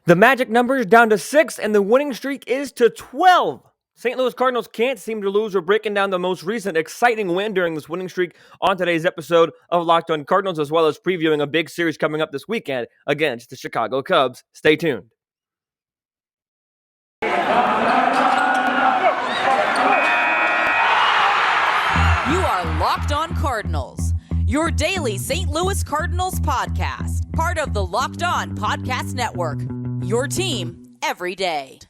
The magic number is down to 6, and the winning streak is to 12. St. Louis Cardinals can't seem to lose. We're breaking down the most recent exciting win during this winning streak on today's episode of Locked On Cardinals, as well as previewing a big series coming up this weekend against the Chicago Cubs. Stay tuned. You are Locked On Cardinals, your daily St. Louis Cardinals podcast, part of the Locked On Podcast Network, your team every day.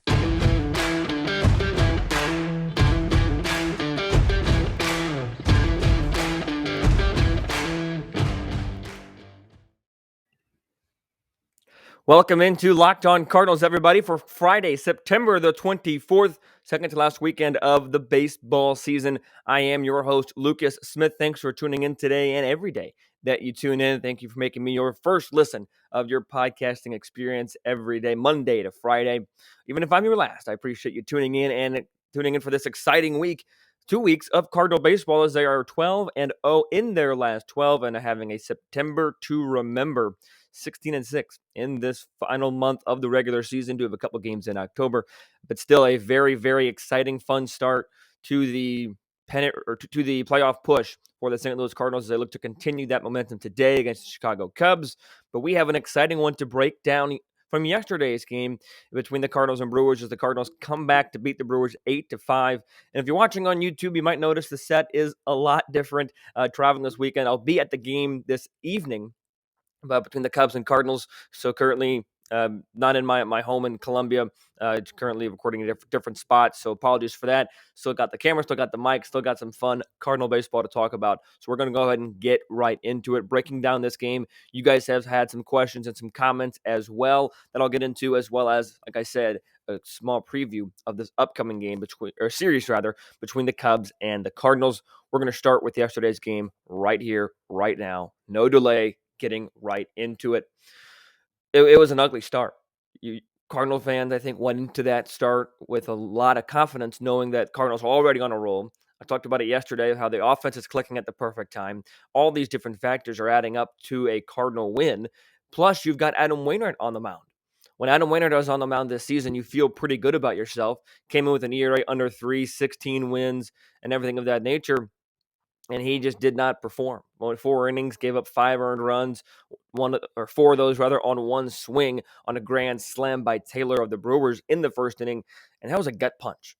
Welcome into Locked On Cardinals, everybody, for Friday, September the 24th, second to last weekend of the baseball season. I am your host, Lucas Smith. Thanks for tuning in today and every day that you tune in. Thank you for making me your first listen of your podcasting experience every day, Monday to Friday. Even if I'm your last, I appreciate you tuning in for this exciting week. 2 weeks of Cardinal baseball as they are 12-0 in their last 12 and having a September to remember. 16-6 in this final month of the regular season. Do have a couple games in October, but still a very, very exciting, fun start to the pennant or to the playoff push for the St. Louis Cardinals as they look to continue that momentum today against the Chicago Cubs. But we have an exciting one to break down from yesterday's game between the Cardinals and Brewers as the Cardinals come back to beat the Brewers 8-5. And if you're watching on YouTube, you might notice the set is a lot different. Traveling this weekend, I'll be at the game this evening between the Cubs and Cardinals. So currently not in my home in Columbia. It's currently recording in different spots. So apologies for that. Still got the camera, still got the mic, still got some fun Cardinal baseball to talk about. So we're going to go ahead and get right into it, breaking down this game. You guys have had some questions and some comments as well that I'll get into, as well as, like I said, a small preview of this upcoming game between the Cubs and the Cardinals. We're going to start with yesterday's game right here, right now. No delay. Getting right into it. It was an ugly start. Cardinal fans, I think, went into that start with a lot of confidence, knowing that Cardinals are already on a roll. I talked about it yesterday, how the offense is clicking at the perfect time. All these different factors are adding up to a Cardinal win. Plus, you've got Adam Wainwright on the mound. When Adam Wainwright was on the mound this season, you feel pretty good about yourself. Came in with an ERA under 3, 16 wins, and everything of that nature. And he just did not perform. Went 4 innings, gave up 5 earned runs, 4 of those on one swing on a grand slam by Taylor of the Brewers in the first inning. And that was a gut punch.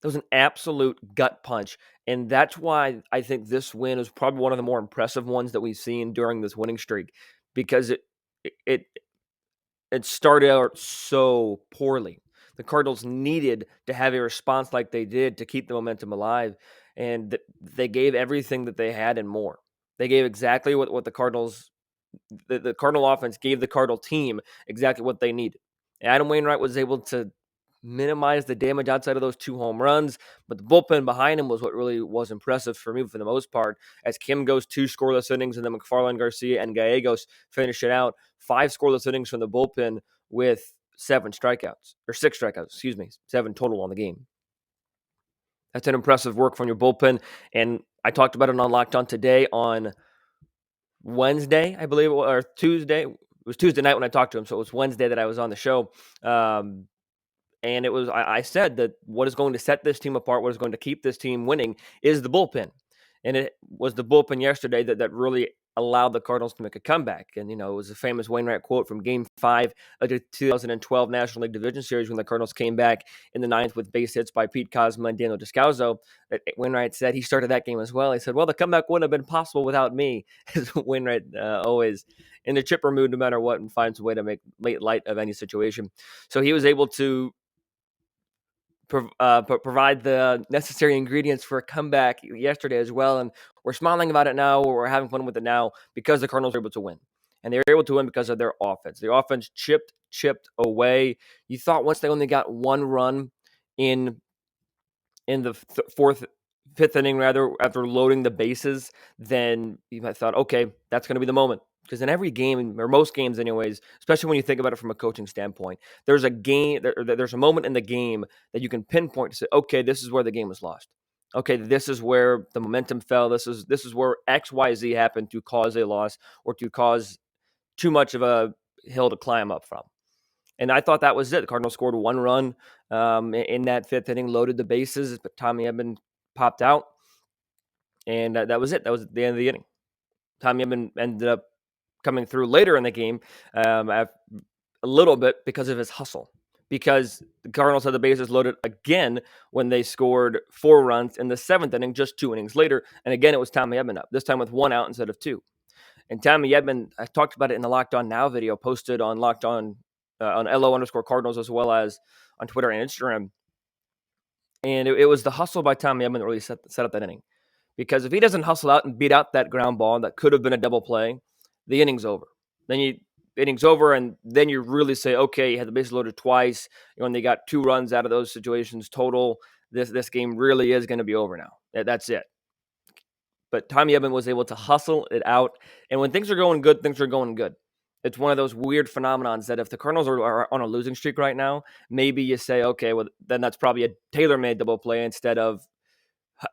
That was an absolute gut punch. And that's why I think this win is probably one of the more impressive ones that we've seen during this winning streak, because it started out so poorly. The Cardinals needed to have a response like they did to keep the momentum alive, and they gave everything that they had and more. They gave exactly what the Cardinals, the Cardinal offense gave the Cardinal team exactly what they needed. Adam Wainwright was able to minimize the damage outside of those 2 home runs, but the bullpen behind him was what really was impressive for me for the most part, as Kim goes 2 scoreless innings, and then McFarland, Garcia, and Gallegos finish it out. 5 scoreless innings from the bullpen with 6 strikeouts, 7 total on the game. That's an impressive work from your bullpen, and I talked about it on Locked On today on Wednesday, I believe, or Tuesday. It was Tuesday night when I talked to him, so it was Wednesday that I was on the show. And it was, I said that what is going to set this team apart, what is going to keep this team winning is the bullpen. And it was the bullpen yesterday that really allowed the Cardinals to make a comeback. And, it was a famous Wainwright quote from Game 5 of the 2012 National League Division Series when the Cardinals came back in the 9th with base hits by Pete Kozma and Daniel Descalso. Wainwright said he started that game as well. He said, well, the comeback wouldn't have been possible without me. Wainwright always in the chipper mood no matter what and finds a way to make light of any situation. So he was able to provide the necessary ingredients for a comeback yesterday as well. And we're smiling about it now, or we're having fun with it now, because the Cardinals were able to win. And they were able to win because of their offense. The offense chipped away. You thought once they only got 1 run in the fifth inning, after loading the bases, then you might have thought, okay, that's going to be the moment. Because in every game, or most games anyways, especially when you think about it from a coaching standpoint, there's a moment in the game that you can pinpoint to say, okay, this is where the game was lost. Okay, this is where the momentum fell. This is where X, Y, Z happened to cause a loss or to cause too much of a hill to climb up from. And I thought that was it. The Cardinals scored one run in that fifth inning, loaded the bases, but Tommy Edman popped out, and that was it. That was the end of the inning. Tommy Edman ended up coming through later in the game a little bit because of his hustle. Because the Cardinals had the bases loaded again when they scored 4 runs in the seventh inning, just 2 innings later. And again, it was Tommy Edman up, this time with 1 out instead of 2. And Tommy Edman, I talked about it in the Locked On Now video posted on Locked On on LO_Cardinals as well as on Twitter and Instagram. And it was the hustle by Tommy Edman that really set up that inning. Because if he doesn't hustle out and beat out that ground ball that could have been a double play, the inning's over. Inning's over, and then you really say, okay, you had the bases loaded twice. You only got 2 runs out of those situations total. This game really is going to be over now. That's it. But Tommy Edman was able to hustle it out. And when things are going good, things are going good. It's one of those weird phenomenons that if the Cardinals are on a losing streak right now, maybe you say, okay, well, then that's probably a tailor-made double play instead of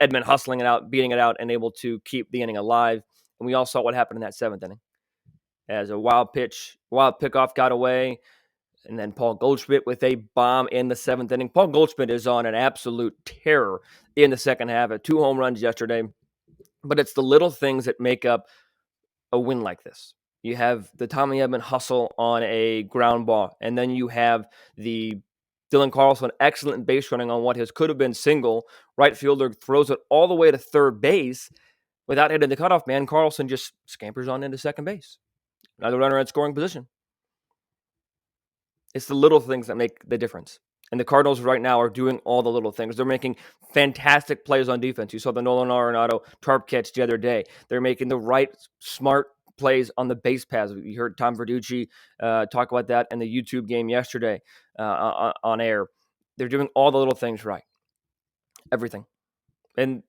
Edman hustling it out, beating it out, and able to keep the inning alive. And we all saw what happened in that seventh inning. As a wild pickoff got away, and then Paul Goldschmidt with a bomb in the seventh inning. Paul Goldschmidt is on an absolute terror in the second half. Had 2 home runs yesterday. But it's the little things that make up a win like this. You have the Tommy Edman hustle on a ground ball, and then you have the Dylan Carlson excellent base running on what could have been single. Right fielder throws it all the way to third base without hitting the cutoff man. Carlson just scampers on into second base. Another runner at scoring position. It's the little things that make the difference. And the Cardinals right now are doing all the little things. They're making fantastic plays on defense. You saw the Nolan Arenado tarp catch the other day. They're making the right, smart plays on the base paths. You heard Tom Verducci talk about that in the YouTube game yesterday on air. They're doing all the little things right. Everything. And,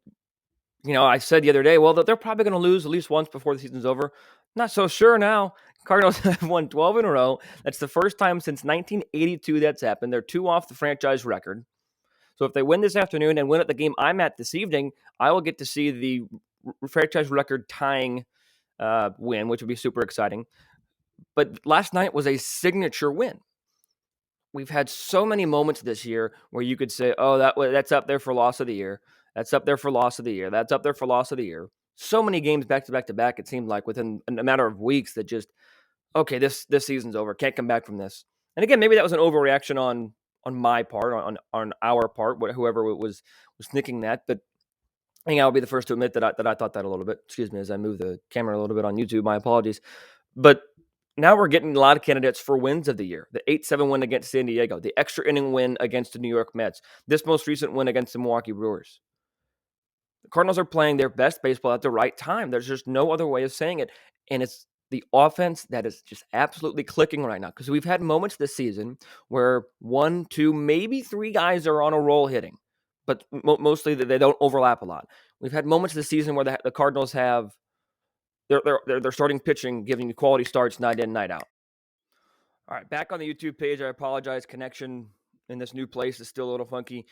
I said the other day, well, they're probably going to lose at least once before the season's over. Not so sure now. Cardinals have won 12 in a row. That's the first time since 1982 that's happened. They're 2 off the franchise record. So if they win this afternoon and win at the game I'm at this evening, I will get to see the franchise record tying win, which would be super exciting. But last night was a signature win. We've had so many moments this year where you could say, oh, that's up there for loss of the year. That's up there for loss of the year. That's up there for loss of the year. So many games back to back to back, it seemed like within a matter of weeks that just, okay, this season's over. Can't come back from this. And again, maybe that was an overreaction on my part, on our part, whoever was thinking that. But I think I'll be the first to admit that I thought that a little bit. Excuse me as I move the camera a little bit on YouTube. My apologies. But now we're getting a lot of candidates for wins of the year. The 8-7 win against San Diego, the extra inning win against the New York Mets, this most recent win against the Milwaukee Brewers. The Cardinals are playing their best baseball at the right time. There's just no other way of saying it. And it's the offense that is just absolutely clicking right now. Because we've had moments this season where 1, 2, maybe 3 guys are on a roll hitting. But mostly they don't overlap a lot. We've had moments this season where the Cardinals have they're starting pitching, giving you quality starts night in, night out. All right, back on the YouTube page. I apologize. Connection in this new place is still a little funky.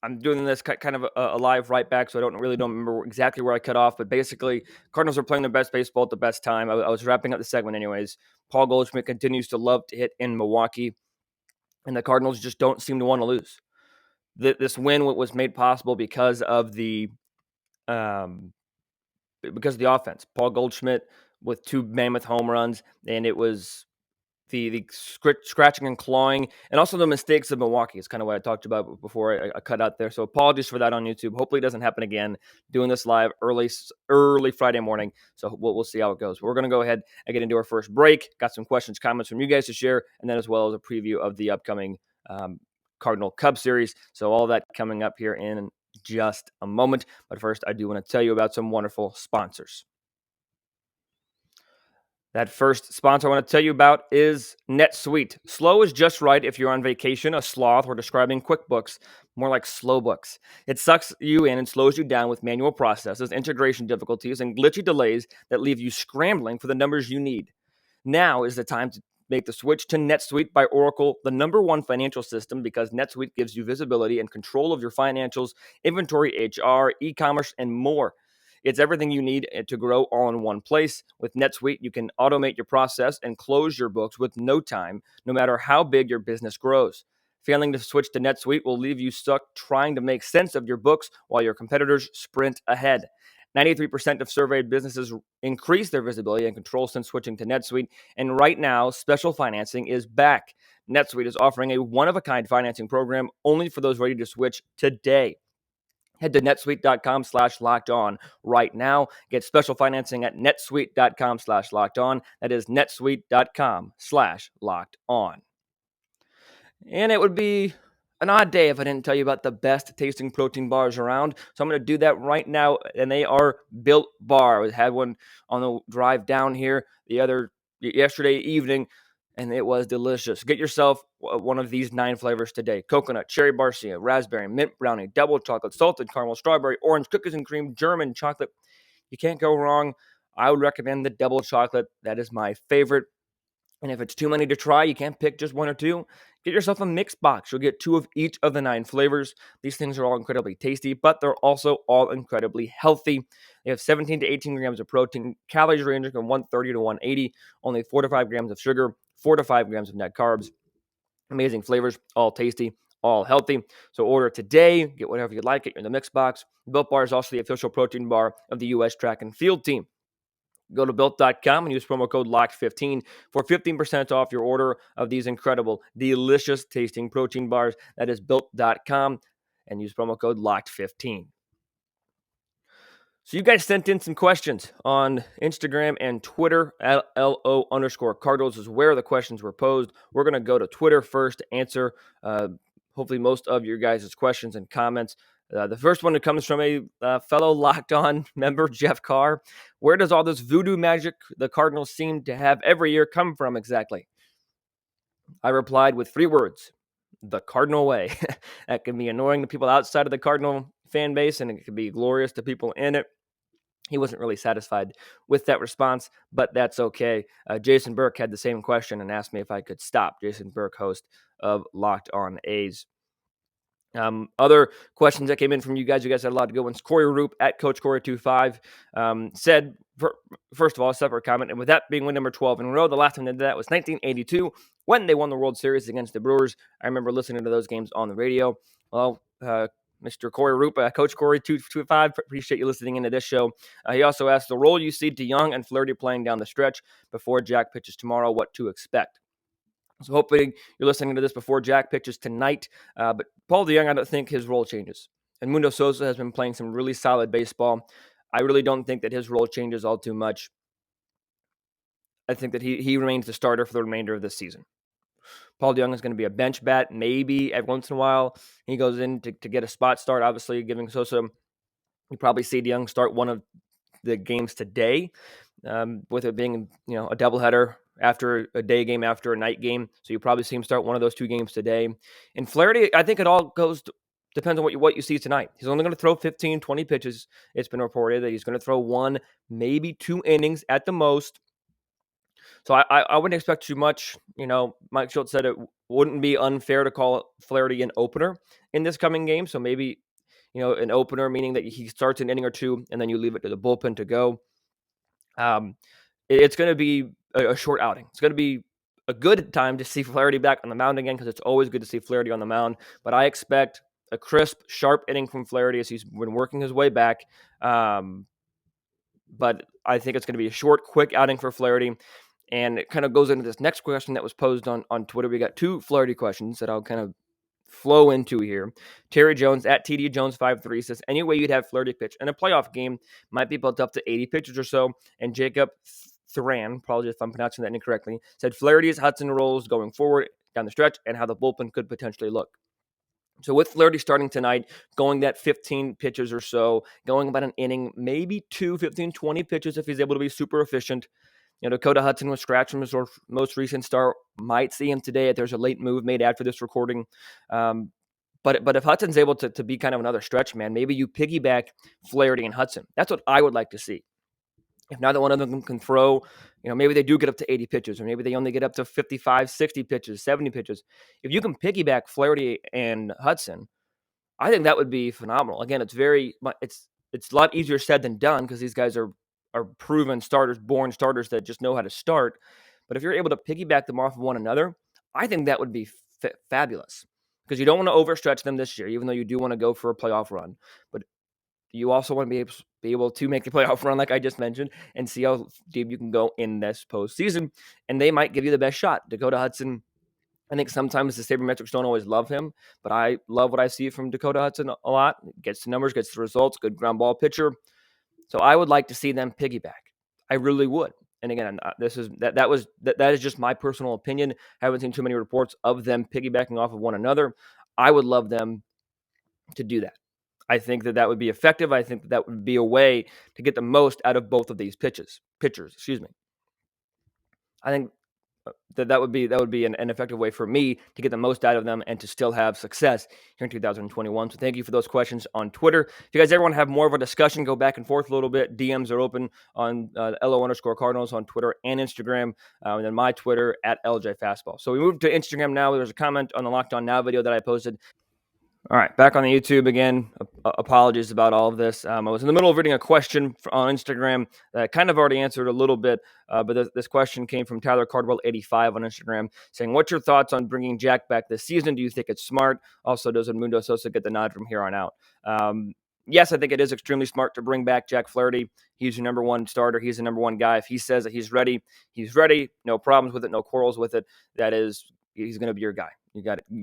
I'm doing this kind of a live right back, so I don't remember exactly where I cut off. But basically, Cardinals are playing their best baseball at the best time. I was wrapping up the segment anyways. Paul Goldschmidt continues to love to hit in Milwaukee, and the Cardinals just don't seem to want to lose. This win was made possible because of the offense. Paul Goldschmidt with 2 mammoth home runs, and it was the scratching and clawing, and also the mistakes of Milwaukee is kind of what I talked about before I cut out there. So apologies for that on YouTube. Hopefully it doesn't happen again. Doing this live early Friday morning, so we'll see how it goes. But we're going to go ahead and get into our first break. Got some questions, comments from you guys to share, and then as well as a preview of the upcoming Cardinal Cup series. So all that coming up here in just a moment. But first, I do want to tell you about some wonderful sponsors. That first sponsor I want to tell you about is NetSuite. Slow is just right if you're on vacation, a sloth, or describing QuickBooks, more like slow books. It sucks you in and slows you down with manual processes, integration difficulties, and glitchy delays that leave you scrambling for the numbers you need. Now is the time to make the switch to NetSuite by Oracle, the #1 financial system, because NetSuite gives you visibility and control of your financials, inventory, HR, e-commerce, and more. It's everything you need to grow all in one place. With NetSuite, you can automate your process and close your books with no time, no matter how big your business grows. Failing to switch to NetSuite will leave you stuck trying to make sense of your books while your competitors sprint ahead. 93% of surveyed businesses increase their visibility and control since switching to NetSuite, and right now, special financing is back. NetSuite is offering a one-of-a-kind financing program only for those ready to switch today. Head to netsuite.com/lockedon right now. Get special financing at netsuite.com/lockedon. That is netsuite.com/lockedon. And it would be an odd day if I didn't tell you about the best tasting protein bars around. So I'm going to do that right now, and they are Built Bar. I had one on the drive down here yesterday evening, and it was delicious. Get yourself one of these 9 flavors today: coconut, cherry barcia, raspberry, mint brownie, double chocolate, salted caramel, strawberry, orange, cookies and cream, German chocolate. You can't go wrong. I would recommend the double chocolate. That is my favorite. And if it's too many to try, you can't pick just one or two. Get yourself a mix box. You'll get 2 of each of the 9 flavors. These things are all incredibly tasty, but they're also all incredibly healthy. They have 17 to 18 grams of protein, calories ranging from 130 to 180, only 4 to 5 grams of sugar, 4 to 5 grams of net carbs. Amazing flavors, all tasty, all healthy. So order today. Get whatever you like. Get in the mix box. Built Bar is also the official protein bar of the U.S. track and field team. Go to built.com and use promo code LOCKED15 for 15% off your order of these incredible, delicious tasting protein bars. That is built.com, and use promo code LOCKED15. So you guys sent in some questions on Instagram and Twitter. LO_Cardinals is where the questions were posed. We're going to go to Twitter first to answer hopefully most of your guys' questions and comments. The first one comes from a fellow Locked On member, Jeff Carr. Where does all this voodoo magic the Cardinals seem to have every year come from exactly? I replied with 3 words: the Cardinal way. That can be annoying to people outside of the Cardinal fan base, and it can be glorious to people in it. He wasn't really satisfied with that response, but that's okay. Jason Burke had the same question and asked me if I could stop. Jason Burke, host of Locked On A's. Other questions that came in from you guys had a lot of good ones. Corey Roop at Coach Corey25 said, first of all, a separate comment, and with that being win number 12 in a row, the last time they did that was 1982 when they won the World Series against the Brewers. I remember listening to those games on the radio. Well, Mr. Corey Roop, Coach Corey225, appreciate you listening into this show. He also asked the role you see DeYoung and Flaherty playing down the stretch before Jack pitches tomorrow, what to expect. So hopefully you're listening to this before Jack pitches tonight. But Paul DeYoung, I don't think his role changes. And Mundo Sosa has been playing some really solid baseball. I really don't think that his role changes all too much. I think that he remains the starter for the remainder of this season. Paul DeYoung is going to be a bench bat. Maybe every once in a while he goes in to get a spot start, obviously giving Sosa. You probably see DeYoung start one of the games today, with it being a doubleheader after a day game, after a night game. So you probably see him start one of those 2 games today. And Flaherty, I think it all depends on what you see tonight. He's only going to throw 15, 20 pitches. It's been reported that he's going to throw 1, maybe 2 innings at the most. So I wouldn't expect too much. Mike Schultz said it wouldn't be unfair to call Flaherty an opener in this coming game. So maybe, an opener, meaning that he starts an inning or 2 and then you leave it to the bullpen to go. It's going to be a short outing. It's going to be a good time to see Flaherty back on the mound again, because it's always good to see Flaherty on the mound. But I expect a crisp, sharp inning from Flaherty as he's been working his way back. But I think it's going to be a short, quick outing for Flaherty. And it kind of goes into this next question that was posed on Twitter. We got 2 Flaherty questions that I'll kind of flow into here. Terry Jones at TD Jones 53 says, any way you'd have Flaherty pitch in a playoff game might be built up to 80 pitches or so. And Jacob Thuran, apologies if I'm pronouncing that incorrectly, said Flaherty's Hudson roles going forward down the stretch and how the bullpen could potentially look. So with Flaherty starting tonight, going that 15 pitches or so, going about an inning, maybe 2, 15, 20 pitches if he's able to be super efficient. Dakota Hudson was scratched from his most recent start. Might see him today if there's a late move made after this recording. But if Hudson's able to be kind of another stretch man, maybe you piggyback Flaherty and Hudson. That's what I would like to see. If neither one of them can throw, maybe they do get up to 80 pitches, or maybe they only get up to 55, 60 pitches, 70 pitches. If you can piggyback Flaherty and Hudson, I think that would be phenomenal. Again, it's it's a lot easier said than done because these guys are proven starters, born starters that just know how to start. But if you're able to piggyback them off of one another, I think that would be fabulous because you don't want to overstretch them this year, even though you do want to go for a playoff run. But you also want to be able to make the playoff run, like I just mentioned, and see how deep you can go in this postseason. And they might give you the best shot. Dakota Hudson, I think sometimes the sabermetrics don't always love him, but I love what I see from Dakota Hudson a lot. Gets the numbers, gets the results, good ground ball pitcher. So I would like to see them piggyback. I really would. And again, that is just my personal opinion. I haven't seen too many reports of them piggybacking off of one another. I would love them to do that. I think that would be effective. I think that would be a way to get the most out of both of these pitchers. Excuse me. I think that would be an effective way for me to get the most out of them and to still have success here in 2021. So thank you for those questions on Twitter. If you guys ever want to have more of a discussion, go back and forth a little bit. DMs are open on LO_Cardinals on Twitter and Instagram, and then my Twitter at LJ Fastball. So we move to Instagram now. There's a comment on the Locked On Now video that I posted. All right, back on the YouTube again. Apologies about all of this. I was in the middle of reading a question on Instagram that I kind of already answered a little bit, but this question came from Tyler Cardwell85 on Instagram saying, what's your thoughts on bringing Jack back this season? Do you think it's smart? Also, does Edmundo Sosa get the nod from here on out? Yes, I think it is extremely smart to bring back Jack Flaherty. He's your number one starter. He's the number one guy. If he says that he's ready, he's ready. No problems with it, no quarrels with it. He's going to be your guy. You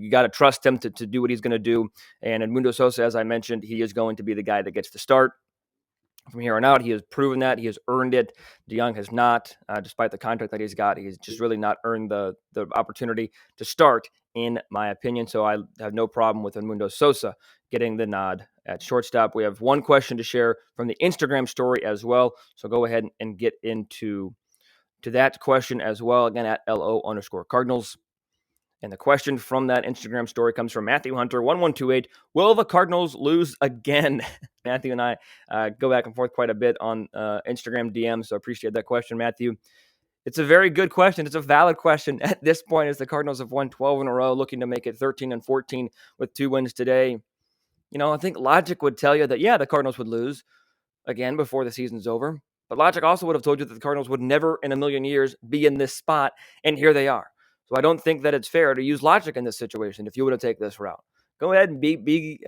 got to trust him to do what he's going to do. And Edmundo Sosa, as I mentioned, he is going to be the guy that gets the start from here on out. He has proven that. He has earned it. DeYoung has not, despite the contract that he's got. He's just really not earned the opportunity to start, in my opinion. So I have no problem with Edmundo Sosa getting the nod at shortstop. We have one question to share from the Instagram story as well. So go ahead and get into that question as well. Again, at LO_Cardinals. And the question from that Instagram story comes from Matthew Hunter, 1128. Will the Cardinals lose again? Matthew and I go back and forth quite a bit on Instagram DMs, so I appreciate that question, Matthew. It's a very good question. It's a valid question at this point as the Cardinals have won 12 in a row, looking to make it 13-14 with 2 wins today. I think logic would tell you that, yeah, the Cardinals would lose again before the season's over. But logic also would have told you that the Cardinals would never in a million years be in this spot, and here they are. So I don't think that it's fair to use logic in this situation if you were to take this route. Go ahead and be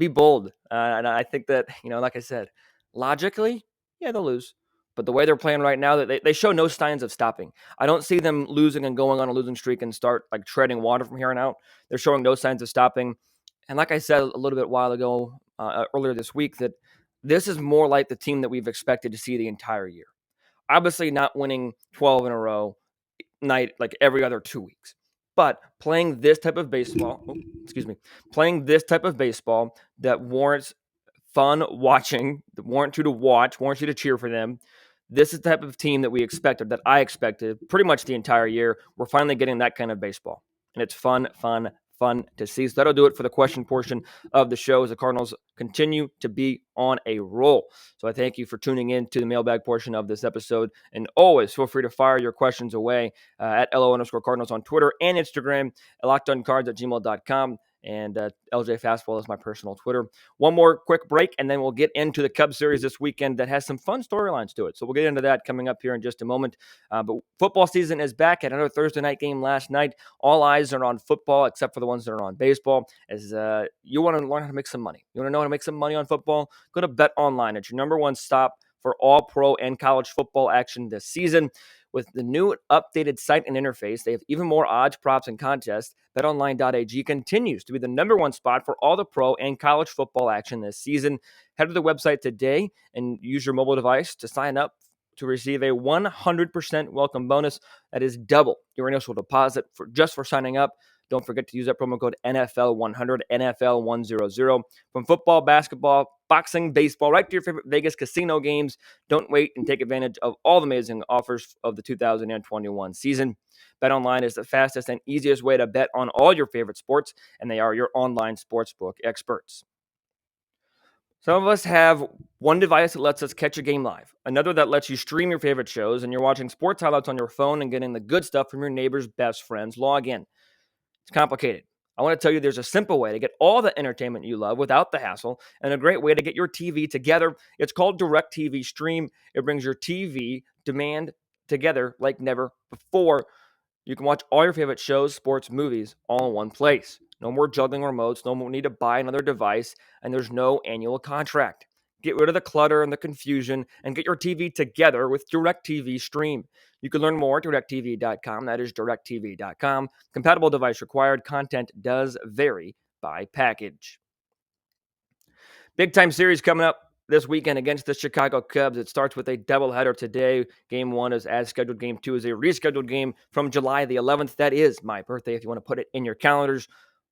bold. And I think that, like I said, logically, yeah, they'll lose. But the way they're playing right now, they show no signs of stopping. I don't see them losing and going on a losing streak and start like treading water from here on out. They're showing no signs of stopping. And like I said a little bit while ago, earlier this week, that this is more like the team that we've expected to see the entire year. Obviously not winning 12 in a row night like every other 2 weeks, but playing this type of baseball, playing this type of baseball that warrants fun watching, that warrants you to watch, warrants you to cheer for them. This is the type of team that we expected, that I expected pretty much the entire year. We're finally getting that kind of baseball, and it's fun to see. So that'll do it for the question portion of the show as the Cardinals continue to be on a roll. So I thank you for tuning in to the mailbag portion of this episode. And always feel free to fire your questions away at LO_Cardinals on Twitter and Instagram, lockedoncards@gmail.com. And LJ Fastball is my personal Twitter. One more quick break, and then we'll get into the Cubs series this weekend that has some fun storylines to it. So we'll get into that coming up here in just a moment. But football season is back. At another Thursday night game last night. All eyes are on football, except for the ones that are on baseball. As you want to learn how to make some money. You want to know how to make some money on football? Go to BetOnline. It's your number one stop for all pro and college football action this season. With the new updated site and interface, they have even more odds, props, and contests. BetOnline.ag continues to be the number one spot for all the pro and college football action this season. Head to the website today and use your mobile device to sign up to receive a 100% welcome bonus. That is double your initial deposit for signing up. Don't forget to use that promo code NFL100, NFL100. From football, basketball, boxing, baseball, right to your favorite Vegas casino games. Don't wait and take advantage of all the amazing offers of the 2021 season. BetOnline is the fastest and easiest way to bet on all your favorite sports, and they are your online sportsbook experts. Some of us have one device that lets us catch a game live, another that lets you stream your favorite shows, and you're watching sports highlights on your phone and getting the good stuff from your neighbor's best friends. Log in. It's complicated. I want to tell you there's a simple way to get all the entertainment you love without the hassle and a great way to get your TV together. It's called DirecTV Stream. It brings your TV demand together like never before. You can watch all your favorite shows, sports, movies all in one place. No more juggling remotes, no more need to buy another device, and there's no annual contract. Get rid of the clutter and the confusion and get your TV together with DirecTV Stream. You can learn more at directtv.com. That is directtv.com. Compatible device required. Content does vary by package. Big time series coming up this weekend against the Chicago Cubs. It starts with a doubleheader today. Game 1 is as scheduled. Game 2 is a rescheduled game from July the 11th. That is my birthday. If you want to put it in your calendars,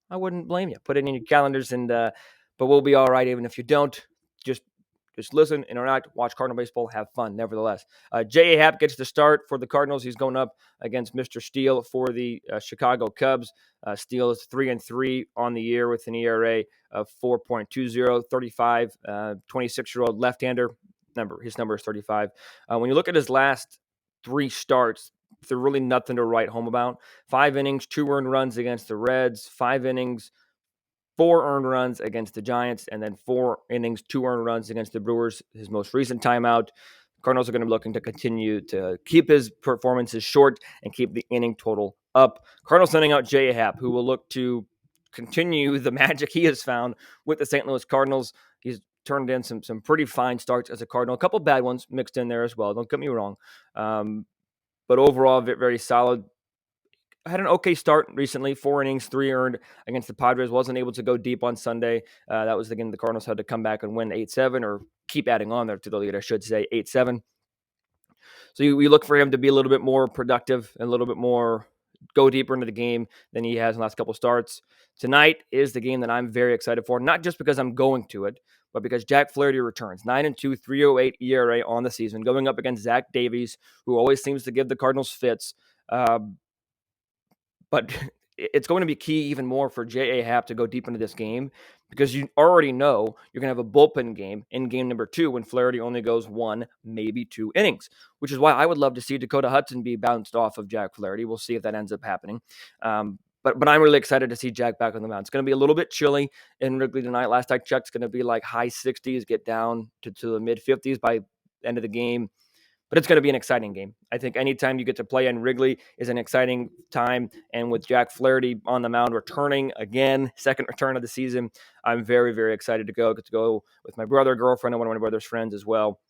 I wouldn't blame you. Put it in your calendars, but we'll be all right even if you don't. Just listen, interact, watch Cardinal baseball, have fun, nevertheless. J.A. Happ gets the start for the Cardinals. He's going up against Mr. Steele for the Chicago Cubs. Steele is 3-3 on the year with an ERA of 4.20, 35, 26-year-old left-hander. His number is 35. When you look at his last 3 starts, there's really nothing to write home about. 5 innings, 2 earned runs against the Reds, 5 innings, 4 earned runs against the Giants, and then 4 innings, 2 earned runs against the Brewers, his most recent timeout. Cardinals are going to be looking to continue to keep his performances short and keep the inning total up. Cardinals sending out J.A. Happ, who will look to continue the magic he has found with the St. Louis Cardinals. He's turned in some pretty fine starts as a Cardinal. A couple bad ones mixed in there as well. Don't get me wrong. But overall, very solid. Had an okay start recently, 4 innings, 3 earned against the Padres. Wasn't able to go deep on Sunday. That was the game the Cardinals had to come back and win 8-7, or keep adding on there to the lead, I should say, 8-7. So you look for him to be a little bit more productive and a little bit more go deeper into the game than he has in the last couple starts. Tonight is the game that I'm very excited for, not just because I'm going to it, but because Jack Flaherty returns. 9-2, 3.08 ERA on the season, going up against Zach Davies, who always seems to give the Cardinals fits. But it's going to be key even more for J.A. Happ to go deep into this game, because you already know you're going to have a bullpen game in game number 2 when Flaherty only goes 1, maybe 2 innings, which is why I would love to see Dakota Hudson be bounced off of Jack Flaherty. We'll see if that ends up happening. But I'm really excited to see Jack back on the mound. It's going to be a little bit chilly in Wrigley tonight. Last I checked, it's going to be like high 60s, get down to the mid 50s by the end of the game. But it's going to be an exciting game. I think anytime you get to play in Wrigley is an exciting time. And with Jack Flaherty on the mound returning again, second return of the season, I'm very, very excited to go. Get to go with my brother, girlfriend, and one of my brother's friends as well.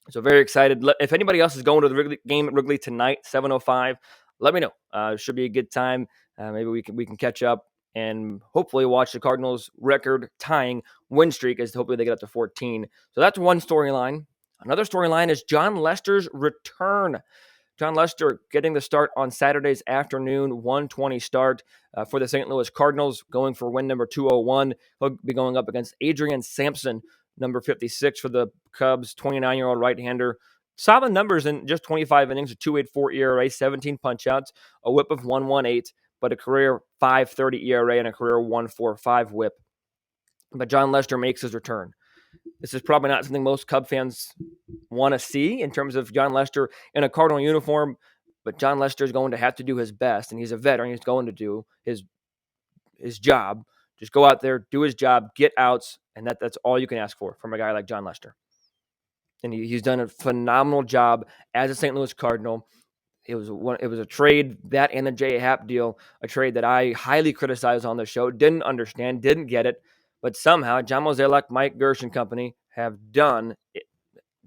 So very excited. If anybody else is going to the game at Wrigley tonight, 7:05, let me know. It should be a good time. Maybe we can catch up and hopefully watch the Cardinals' record-tying win streak as hopefully they get up to 14. So that's one storyline. Another storyline is Jon Lester's return. Jon Lester getting the start on Saturday's afternoon, 1:20 start for the St. Louis Cardinals, going for win number 201. He'll be going up against Adrian Sampson, number 56 for the Cubs, 29-year-old right-hander. Solid numbers in just 25 innings, a 2.84 ERA, 17 punch-outs, a whip of 1.18, but a career 5.30 ERA and a career 1.45 whip. But Jon Lester makes his return. This is probably not something most Cub fans want to see in terms of Jon Lester in a Cardinal uniform, but Jon Lester is going to have to do his best, and he's a veteran. He's going to do his job. Just go out there, do his job, get outs, and that's all you can ask for from a guy like Jon Lester. And he's done a phenomenal job as a St. Louis Cardinal. It was a trade, that and the J.A. Happ deal, a trade that I highly criticized on the show, didn't understand, didn't get it. But somehow, John Mozeliak, Mike Gersh and company have done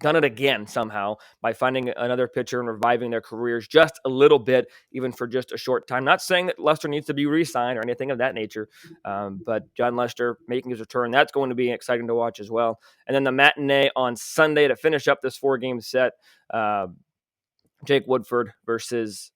it again somehow by finding another pitcher and reviving their careers just a little bit, even for just a short time. Not saying that Lester needs to be re-signed or anything of that nature, but Jon Lester making his return, that's going to be exciting to watch as well. And then the matinee on Sunday to finish up this 4-game set, Jake Woodford versus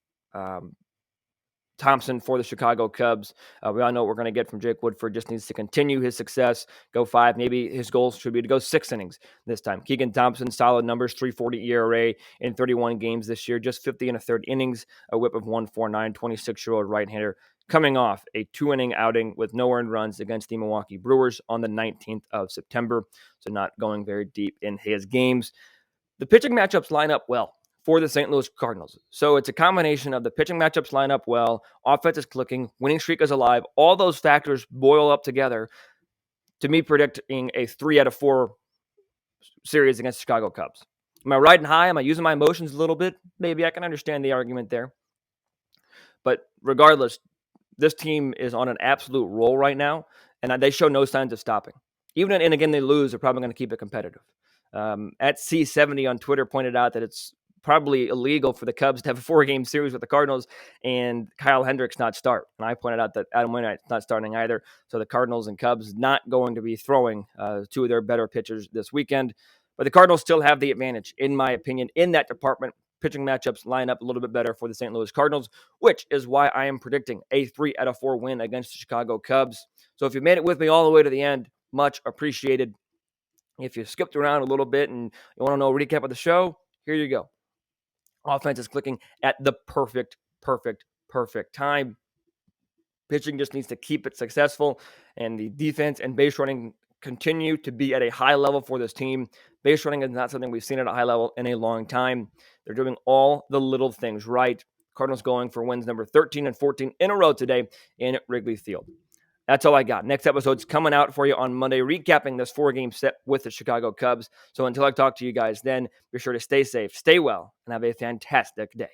Thompson for the Chicago Cubs. We all know what we're going to get from Jake Woodford. Just needs to continue his success, go 5. Maybe his goal should be to go 6 innings this time. Keegan Thompson, solid numbers, 3.40 ERA in 31 games this year, just 50 1/3 innings, a whip of 1.49, 26-year-old right-hander, coming off a 2-inning outing with no earned runs against the Milwaukee Brewers on the 19th of September. So not going very deep in his games. The pitching matchups line up well for the St. Louis Cardinals. So it's a combination of the pitching matchups line up well, offense is clicking, winning streak is alive. All those factors boil up together to me predicting a 3 out of 4 series against the Chicago Cubs. Am I riding high? Am I using my emotions a little bit? Maybe I can understand the argument there. But regardless, this team is on an absolute roll right now, and they show no signs of stopping. Even and again, they lose, they're probably going to keep it competitive. At C70 on Twitter pointed out that it's probably illegal for the Cubs to have a 4-game series with the Cardinals and Kyle Hendricks not start. And I pointed out that Adam Wainwright's not starting either. So the Cardinals and Cubs not going to be throwing two of their better pitchers this weekend. But the Cardinals still have the advantage, in my opinion, in that department. Pitching matchups line up a little bit better for the St. Louis Cardinals, which is why I am predicting a 3 out of 4 win against the Chicago Cubs. So if you made it with me all the way to the end, much appreciated. If you skipped around a little bit and you want to know a recap of the show, here you go. Offense is clicking at the perfect time. Pitching just needs to keep it successful, and the defense and base running continue to be at a high level for this team. Base running is not something we've seen at a high level in a long time. They're doing all the little things right. Cardinals going for wins number 13 and 14 in a row today in Wrigley Field. That's all I got. Next episode's coming out for you on Monday, recapping this 4-game set with the Chicago Cubs. So until I talk to you guys then, be sure to stay safe, stay well, and have a fantastic day.